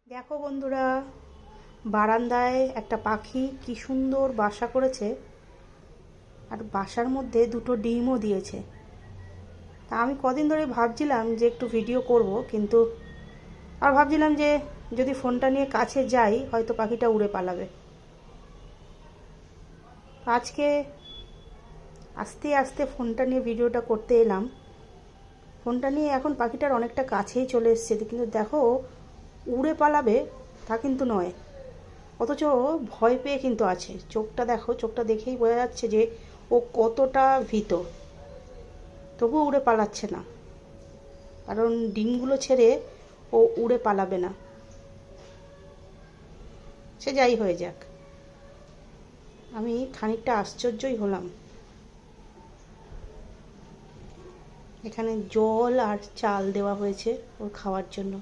দেখো বন্ধুরা, বারান্দায় একটা পাখি কি সুন্দর বাসা করেছে, আর বাসার মধ্যে দুটো ডিমও দিয়েছে। তা আমি কদিন ধরে ভাবছিলাম যে একটু ভিডিও করব, কিন্তু আর ভাবছিলাম যে যদি ফোনটা নিয়ে কাছে যাই হয়তো পাখিটা উড়ে পালাবে। আজকে আস্তে আস্তে ফোনটা নিয়ে ভিডিওটা করতে এলাম। ফোনটা নিয়ে এখন পাখিটার অনেকটা কাছেই চলে এসছে, কিন্তু দেখো উড়ে পালাবে তা কিন্তু নয়, অথচ ভয় পেয়ে কিন্তু আছে। চোখটা দেখো, চোখটা দেখেই বোঝা যাচ্ছে যে ও কতটা ভীত। তবুও উড়ে পালাচ্ছে না, কারণ ডিমগুলো ছেড়ে ও উড়ে পালাবে না। সে যাই হয়ে যাক, আমি খানিকটা আশ্চর্যই হলাম। এখানে জল আর চাল দেওয়া হয়েছে ওর খাওয়ার জন্য।